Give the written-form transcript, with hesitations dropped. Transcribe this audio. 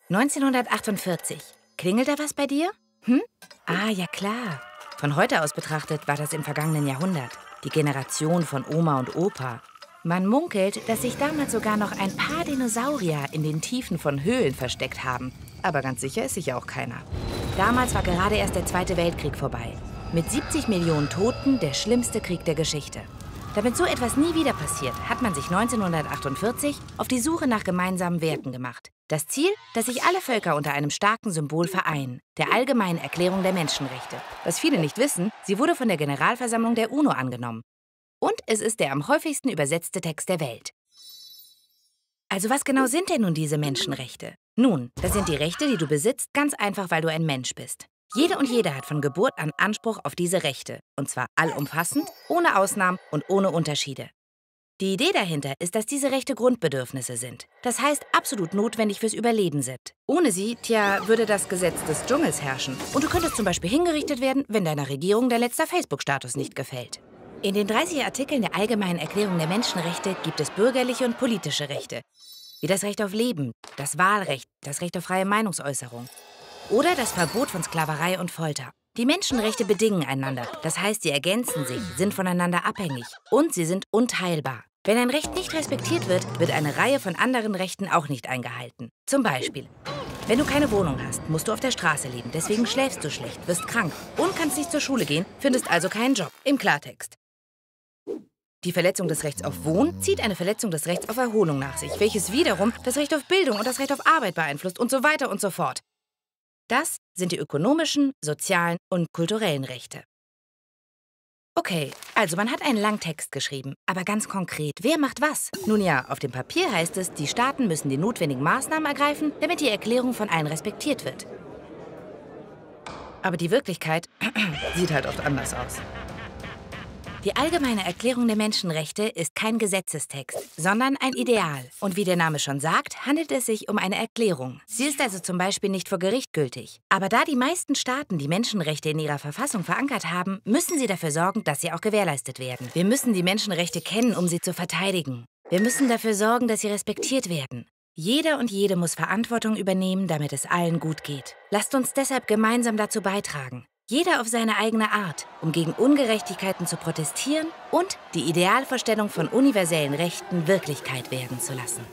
1948. Klingelt da was bei dir? Hm? Ah, ja klar. Von heute aus betrachtet war das im vergangenen Jahrhundert. Die Generation von Oma und Opa. Man munkelt, dass sich damals sogar noch ein paar Dinosaurier in den Tiefen von Höhlen versteckt haben. Aber ganz sicher ist sich ja auch keiner. Damals war gerade erst der Zweite Weltkrieg vorbei. Mit 70 Millionen Toten der schlimmste Krieg der Geschichte. Damit so etwas nie wieder passiert, hat man sich 1948 auf die Suche nach gemeinsamen Werten gemacht. Das Ziel, dass sich alle Völker unter einem starken Symbol vereinen, der Allgemeinen Erklärung der Menschenrechte. Was viele nicht wissen, sie wurde von der Generalversammlung der UNO angenommen. Und es ist der am häufigsten übersetzte Text der Welt. Also was genau sind denn nun diese Menschenrechte? Nun, das sind die Rechte, die du besitzt, ganz einfach, weil du ein Mensch bist. Jede und jeder hat von Geburt an Anspruch auf diese Rechte. Und zwar allumfassend, ohne Ausnahmen und ohne Unterschiede. Die Idee dahinter ist, dass diese Rechte Grundbedürfnisse sind. Das heißt, absolut notwendig fürs Überleben sind. Ohne sie, würde das Gesetz des Dschungels herrschen. Und du könntest zum Beispiel hingerichtet werden, wenn deiner Regierung der letzte Facebook-Status nicht gefällt. In den 30 Artikeln der Allgemeinen Erklärung der Menschenrechte gibt es bürgerliche und politische Rechte. Wie das Recht auf Leben, das Wahlrecht, das Recht auf freie Meinungsäußerung. Oder das Verbot von Sklaverei und Folter. Die Menschenrechte bedingen einander. Das heißt, sie ergänzen sich, sind voneinander abhängig und sie sind unteilbar. Wenn ein Recht nicht respektiert wird, wird eine Reihe von anderen Rechten auch nicht eingehalten. Zum Beispiel, wenn du keine Wohnung hast, musst du auf der Straße leben. Deswegen schläfst du schlecht, wirst krank und kannst nicht zur Schule gehen, findest also keinen Job. Im Klartext. Die Verletzung des Rechts auf Wohnen zieht eine Verletzung des Rechts auf Erholung nach sich, welches wiederum das Recht auf Bildung und das Recht auf Arbeit beeinflusst und so weiter und so fort. Das sind die ökonomischen, sozialen und kulturellen Rechte. Okay, also man hat einen langen Text geschrieben, aber ganz konkret, wer macht was? Nun ja, auf dem Papier heißt es, die Staaten müssen die notwendigen Maßnahmen ergreifen, damit die Erklärung von allen respektiert wird. Aber die Wirklichkeit sieht halt oft anders aus. Die Allgemeine Erklärung der Menschenrechte ist kein Gesetzestext, sondern ein Ideal. Und wie der Name schon sagt, handelt es sich um eine Erklärung. Sie ist also zum Beispiel nicht vor Gericht gültig. Aber da die meisten Staaten die Menschenrechte in ihrer Verfassung verankert haben, müssen sie dafür sorgen, dass sie auch gewährleistet werden. Wir müssen die Menschenrechte kennen, um sie zu verteidigen. Wir müssen dafür sorgen, dass sie respektiert werden. Jeder und jede muss Verantwortung übernehmen, damit es allen gut geht. Lasst uns deshalb gemeinsam dazu beitragen. Jeder auf seine eigene Art, um gegen Ungerechtigkeiten zu protestieren und die Idealvorstellung von universellen Rechten Wirklichkeit werden zu lassen.